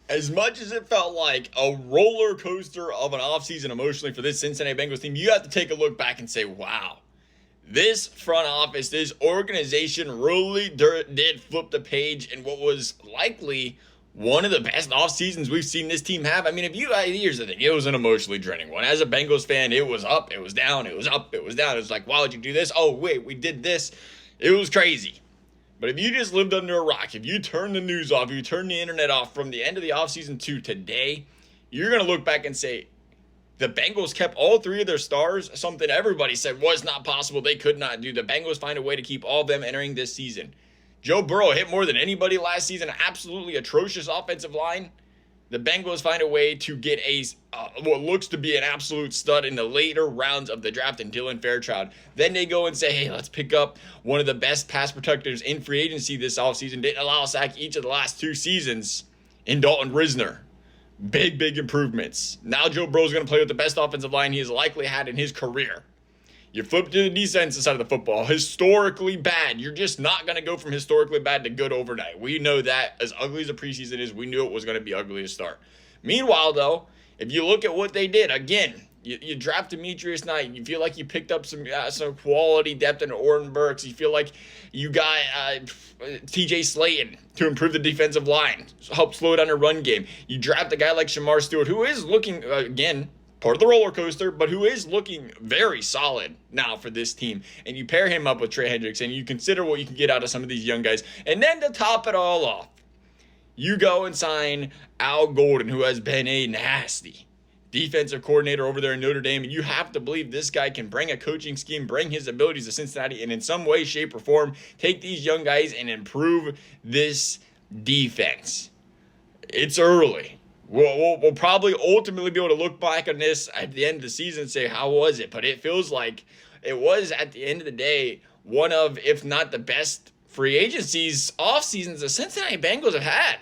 As much as it felt like a roller coaster of an offseason emotionally for this Cincinnati Bengals team, you have to take a look back and say, wow, this front office, this organization really did flip the page in what was likely one of the best off seasons we've seen this team have. I mean, here's the thing, it was an emotionally draining one. As a Bengals fan, it was up, it was down, it was up, it was down. It was like, why would you do this? Oh, wait, we did this. It was crazy. But if you just lived under a rock, if you turn the news off, you turn the internet off from the end of the offseason to today, you're going to look back and say, the Bengals kept all three of their stars, something everybody said was not possible. They could not do. The Bengals find a way to keep all of them entering this season. Joe Burrow hit more than anybody last season. Absolutely atrocious offensive line. The Bengals find a way to get what looks to be an absolute stud in the later rounds of the draft in Dylan Fairchild. Then they go and say, hey, let's pick up one of the best pass protectors in free agency this offseason. Didn't allow a sack each of the last 2 seasons in Dalton Risner. Big improvements. Now Joe Burrow's going to play with the best offensive line he has likely had in his career. You flip to the defensive side of the football, historically bad. You're just not going to go from historically bad to good overnight. We know that. As ugly as the preseason is, we knew it was going to be ugly to start. Meanwhile, though, if you look at what they did, again, you draft Demetrius Knight. You feel like you picked up some quality depth in Orton Burks. You feel like you got TJ Slayton to improve the defensive line, help slow down a run game. You draft a guy like Shamar Stewart, who is looking, again, part of the roller coaster, but who is looking very solid now for this team. And you pair him up with Trey Hendricks, and you consider what you can get out of some of these young guys. And then to top it all off, you go and sign Al Golden, who has been a nasty defensive coordinator over there in Notre Dame, and you have to believe this guy can bring a coaching scheme, bring his abilities to Cincinnati, and in some way, shape, or form, take these young guys and improve this defense. It's early. We'll probably ultimately be able to look back on this at the end of the season and say, how was it? But it feels like it was, at the end of the day, one of, if not the best free agencies off seasons the Cincinnati Bengals have had.